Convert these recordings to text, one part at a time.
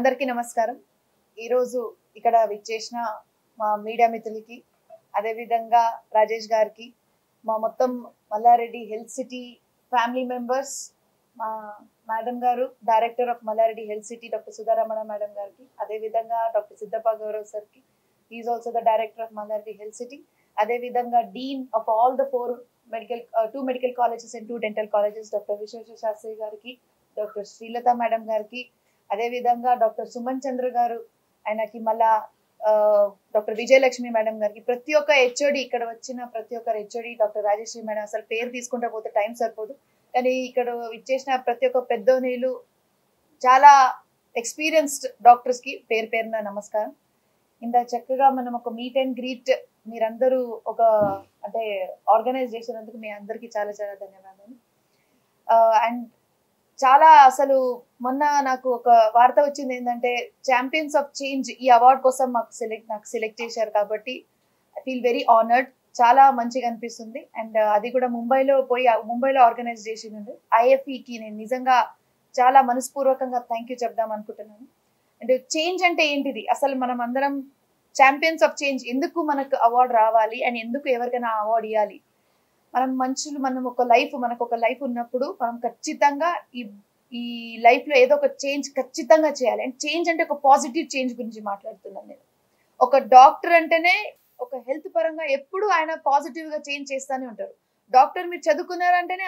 అందరికీ నమస్కారం. ఈరోజు ఇక్కడ విచ్చేసిన మా మీడియా మిత్రులకి, అదేవిధంగా రాజేష్ గారికి, మా మొత్తం Malla Reddy Health City family members, మా మేడం గారు director of Malla Reddy Health City doctor Sudharamana madam గారికి, అదేవిధంగా డాక్టర్ సిద్ధప్ప గౌరవ్ సార్కి, is also the director of Malla Reddy Health City, అదేవిధంగా dean of all the 2 medical colleges and 2 dental colleges doctor Vishweshwara Shastri గారికి, డాక్టర్ శ్రీలత మేడం గారికి, అదేవిధంగా doctor Suman చంద్ర గారు, ఆయనకి మళ్ళా డాక్టర్ విజయలక్ష్మి మేడం గారికి, ప్రతి ఒక్క హెచ్ఓడి ఇక్కడ వచ్చిన ప్రతి ఒక్కరు హెచ్ఓడి, డాక్టర్ రాజేశ్వరి మేడం, అసలు పేరు తీసుకుంటా పోతే టైం సరిపోదు, కానీ ఇక్కడ ఇచ్చేసిన ప్రతి ఒక్క పెద్దోనీళ్ళు చాలా ఎక్స్పీరియన్స్డ్ డాక్టర్స్ కి పేరు పేరున నమస్కారం. ఇంత చక్కగా మనం ఒక మీట్ అండ్ గ్రీట్ మీరందరూ ఒక అంటే ఆర్గనైజ్ చేసినందుకు మీ అందరికీ చాలా చాలా ధన్యవాదాలు. అండ్ చాలా అసలు మొన్న నాకు ఒక వార్త వచ్చింది ఏంటంటే ఛాంపియన్స్ ఆఫ్ చేంజ్ ఈ అవార్డ్ కోసం నాకు సెలెక్ట్ చేశారు కాబట్టి ఐ ఫీల్ వెరీ ఆనర్డ్. చాలా మంచిగా అనిపిస్తుంది. అండ్ అది కూడా ముంబైలో ఆర్గనైజ్ చేసింది ఐఎఫ్ఈకి. నేను నిజంగా చాలా మనస్పూర్వకంగా థ్యాంక్ యూ చెప్దాం అనుకుంటున్నాను. అండ్ చేంజ్ అంటే ఏంటిది, అసలు మనం అందరం ఛాంపియన్స్ ఆఫ్ చేంజ్, ఎందుకు మనకు అవార్డు రావాలి అండ్ ఎందుకు ఎవరికైనా అవార్డు ఇవ్వాలి? మనకు ఒక లైఫ్ ఉన్నప్పుడు మనం ఖచ్చితంగా ఈ లైఫ్ లో ఏదో ఒక చేంజ్ ఖచ్చితంగా చేయాలి. అండ్ చేంజ్ అంటే ఒక పాజిటివ్ చేంజ్ గురించి మాట్లాడుతున్నాను నేను. ఒక డాక్టర్ అంటేనే ఒక హెల్త్ పరంగా ఎప్పుడు ఆయన పాజిటివ్ గా చేంజ్ చేస్తానే ఉంటారు. డాక్టర్ మీరు చదువుకున్నారంటేనే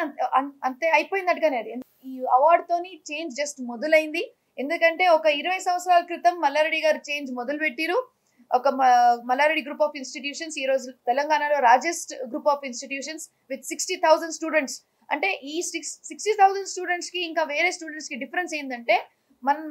అంతే అయిపోయిందట్టుగానే అది. ఈ అవార్డు తోని చేంజ్ జస్ట్ మొదలైంది. ఎందుకంటే ఒక 20 సంవత్సరాల క్రితం మల్లారెడ్డి గారు చేంజ్ మొదలు పెట్టిరు. ఒక మల్లారెడ్డి గ్రూప్ ఆఫ్ ఇన్స్టిట్యూషన్స్ ఈ రోజు తెలంగాణలో largest group of institutions with 60,000 students. అంటే ఈ 60,000 స్టూడెంట్స్ కి ఇంకా వేరే స్టూడెంట్స్ కి డిఫరెన్స్ ఏంటంటే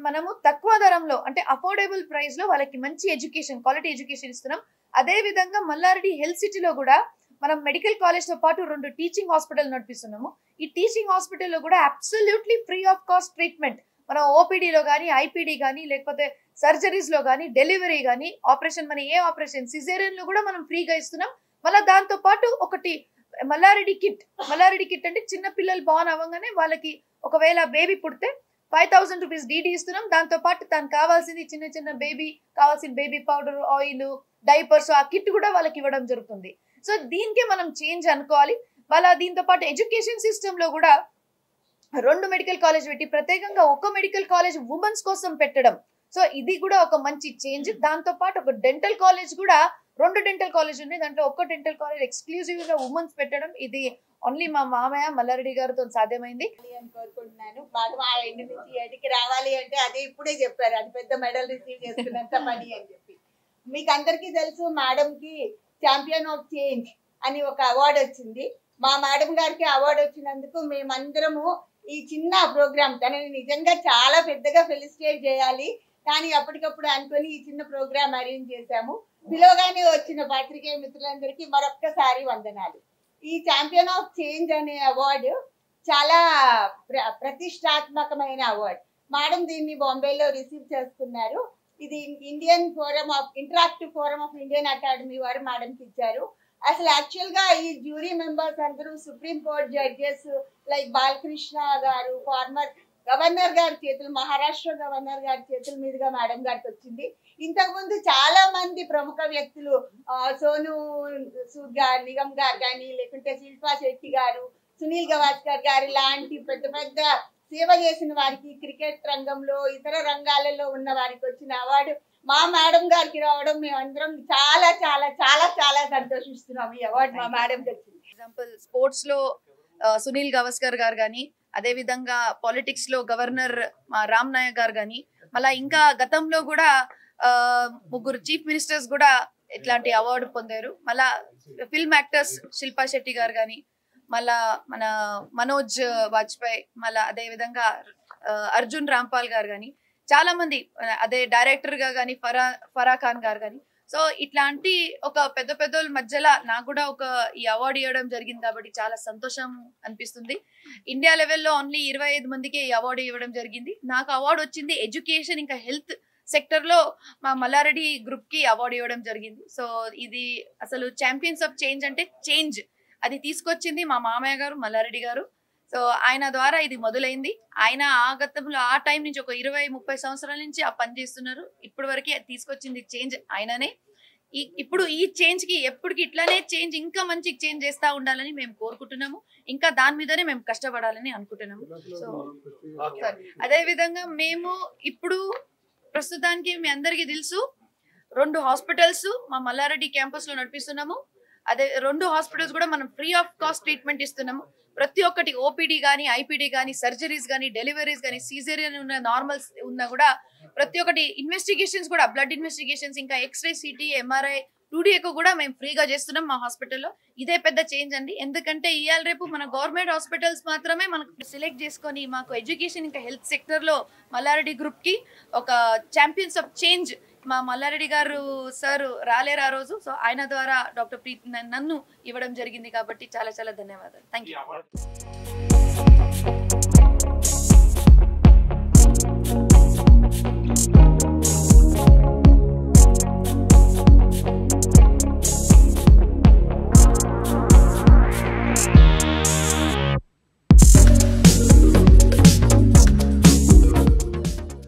మనము తక్కువ ధరంలో అంటే అఫోర్డబుల్ ప్రైస్ లో వాళ్ళకి మంచి ఎడ్యుకేషన్, క్వాలిటీ ఎడ్యుకేషన్ ఇస్తున్నాం. అదే విధంగా మల్లారెడ్డి హెల్త్ సిటీలో కూడా మనం మెడికల్ కాలేజ్ తో పాటు 2 టీచింగ్ హాస్పిటల్ నడిపిస్తున్నాము. ఈ టీచింగ్ హాస్పిటల్లో కూడా absolutely free of cost treatment. మనం ఓపీడీలో కానీ, ఐపీడీ కానీ, లేకపోతే సర్జరీస్ లో కానీ, డెలివరీ కానీ, ఆపరేషన్ మన ఏ ఆపరేషన్ సిజేరియన్ లో కూడా మనం ఫ్రీగా ఇస్తున్నాం. మళ్ళీ దాంతో పాటు ఒకటి మల్లారెడ్డి కిట్ అంటే చిన్న పిల్లలు బాన్ అవ్వగానే వాళ్ళకి ఒకవేళ బేబీ పుడితే 5,000 రూపీస్ డీడీ ఇస్తున్నాం. దాంతో పాటు తనకు కావాల్సింది చిన్న కావాల్సిన బేబీ పౌడర్, ఆయిల్, డైపర్స్, ఆ కిట్ కూడా వాళ్ళకి ఇవ్వడం జరుగుతుంది. సో దీనికే మనం చేంజ్ అనుకోవాలి. దీంతో పాటు ఎడ్యుకేషన్ సిస్టమ్ లో కూడా 2 మెడికల్ కాలేజ్ పెట్టి ప్రత్యేకంగా ఒక మెడికల్ కాలేజ్ ఉమెన్స్ కోసం పెట్టడం. సో ఇది కూడా ఒక మంచి చేంజ్. దాంతో పాటు ఒక డెంటల్ కాలేజ్ కూడా 2 డెంటల్ కాలేజ్ ఉన్నాయి. దాంట్లో ఒక డెంటల్ కాలేజ్ ఎక్స్క్లూజివ్ గా ఉమెన్స్ పెట్టడం, ఇది ఓన్లీ మా మామయ్య మల్లారెడ్డి గారితో సాధ్యమైంది అని కోరుకుంటున్నాను. మాకు మా ఇంటి నుంచి ఏడికి రావాలి అంటే అదే ఇప్పుడే చెప్పారు, అది పెద్ద మెడల్ రిసీవ్ చేసుకున్నంత పని అని చెప్పి. మీకు అందరికీ తెలుసు, మేడం కి ఛాంపియన్ ఆఫ్ చేంజ్ అని ఒక అవార్డు వచ్చింది. మా మేడం గారికి అవార్డు వచ్చినందుకు మేమందరము ఈ చిన్న ప్రోగ్రామ్, తనని నిజంగా చాలా పెద్దగా ఫెలిసిటేట్ చేయాలి, కానీ అప్పటికప్పుడు అనుకొని ఈ చిన్న ప్రోగ్రామ్ అరేంజ్ చేశాము. పిలవగానే వచ్చిన పాత్రికేయ మిత్రులందరికీ మరొక్కసారి వందనాలు. ఈ ఛాంపియన్ ఆఫ్ చేంజ్ అనే అవార్డు చాలా ప్రతిష్టాత్మకమైన అవార్డు. మేడం దీన్ని బాంబేలో రిసీవ్ చేసుకున్నారు. ఇది interactive forum of Indian academy వారు మేడంకి ఇచ్చారు. అసలు యాక్చువల్ గా ఈ జ్యూరీ మెంబర్స్ అందరూ supreme court judges like Balakrishna గారు, ఫార్మర్ గవర్నర్ గారి చేతులు, మహారాష్ట్ర గవర్నర్ గారి చేతుల మీదుగా మేడం గారికి వచ్చింది. ఇంతకుముందు చాలా మంది ప్రముఖ వ్యక్తులు, సోను సూద్ గారు, నిగమ్ గారు కానీ, లేకుంటే శిల్పా శెట్టి గారు, సునీల్ గవాస్కర్ గారు లాంటి పెద్ద పెద్ద సేవ చేసిన వారికి, క్రికెట్ రంగంలో ఇతర రంగాలలో ఉన్న వారికి వచ్చిన అవార్డు మా మేడం గారికి రావడం మేమందరం చాలా చాలా చాలా చాలా సంతోషిస్తున్నాం. ఈ అవార్డు మా మేడం వచ్చింది. ఎగ్జాంపుల్ స్పోర్ట్స్ లో సునీల్ గవాస్కర్ గారు కానీ, అదే విధంగా పాలిటిక్స్ లో గవర్నర్ రామ్ నాయక్ గారు కానీ, మళ్ళా ఇంకా గతంలో కూడా 3 చీఫ్ మినిస్టర్స్ కూడా ఇట్లాంటి అవార్డు పొందారు. మళ్ళా ఫిల్మ్ యాక్టర్స్ శిల్పా శెట్టి గారు కానీ, మళ్ళా మన మనోజ్ వాజ్పేయి, మళ్ళా అదే విధంగా అర్జున్ రాంపాల్ గారు కానీ, చాలా మంది, అదే డైరెక్టర్ గా కానీ ఫరా ఖాన్ గారు కానీ. సో ఇట్లాంటి ఒక పెద్ద మధ్యలో నాకు కూడా ఈ అవార్డు ఇవ్వడం జరిగింది కాబట్టి చాలా సంతోషం అనిపిస్తుంది. ఇండియా లెవెల్లో ఓన్లీ 25 మందికి ఈ అవార్డు ఇవ్వడం జరిగింది. నాకు అవార్డు వచ్చింది ఎడ్యుకేషన్ ఇంకా హెల్త్ సెక్టర్ లో మా మల్లారెడ్డి గ్రూప్ కి అవార్డు ఇవ్వడం జరిగింది. సో ఇది అసలు ఛాంపియన్స్ ఆఫ్ చేంజ్ అంటే చేంజ్ అది తీసుకొచ్చింది మా మామయ్య గారు మల్లారెడ్డి గారు. సో ఆయన ద్వారా ఇది మొదలైంది. ఆయన ఆ గతంలో ఆ టైం నుంచి ఒక 20-30 సంవత్సరాల నుంచి ఆ పని చేస్తున్నారు. ఇప్పటి వరకు తీసుకొచ్చింది చేంజ్ ఆయననే. ఇప్పుడు ఈ చేంజ్ కి ఎప్పటికి ఇట్లానే చేంజ్ ఇంకా మంచి చేంజ్ చేస్తా ఉండాలని మేము కోరుకుంటున్నాము. ఇంకా దాని మీదనే మేము కష్టపడాలని అనుకుంటున్నాము. సో అదే విధంగా మేము ఇప్పుడు ప్రస్తుతానికి మీ అందరికీ తెలుసు 2 హాస్పిటల్స్ మా మల్లారెడ్డి క్యాంపస్ లో నడిపిస్తున్నాము. అదే 2 హాస్పిటల్స్ కూడా మనం ఫ్రీ ఆఫ్ కాస్ట్ ట్రీట్మెంట్ ఇస్తున్నాము. ప్రతి ఒక్కటి ఓపీడీ కానీ, ఐపీడీ కానీ, సర్జరీస్ కానీ, డెలివరీస్ కానీ, సీజరియన్ ఉన్న, నార్మల్స్ ఉన్నా కూడా ప్రతి ఒక్కటి ఇన్వెస్టిగేషన్స్ కూడా, బ్లడ్ ఇన్వెస్టిగేషన్స్, ఇంకా x ray, CT, MRI, 2D echo కూడా మేము ఫ్రీగా చేస్తున్నాం మా హాస్పిటల్లో. ఇదే పెద్ద చేంజ్ అండి. ఎందుకంటే ఇవాళ రేపు మన గవర్నమెంట్ హాస్పిటల్స్ మాత్రమే మనకు సెలెక్ట్ చేసుకొని మాకు ఎడ్యుకేషన్ ఇంకా హెల్త్ సెక్టర్ లో మల్లారెడ్డి గ్రూప్ కి ఒక ఛాంపియన్స్ ఆఫ్ చేంజ్ మా మల్లారెడ్డి గారు సార్ రాలేరు ఆ రోజు. సో ఆయన ద్వారా డాక్టర్ ప్రీతి నన్ను ఇవ్వడం జరిగింది కాబట్టి చాలా చాలా ధన్యవాదాలు. Thank you.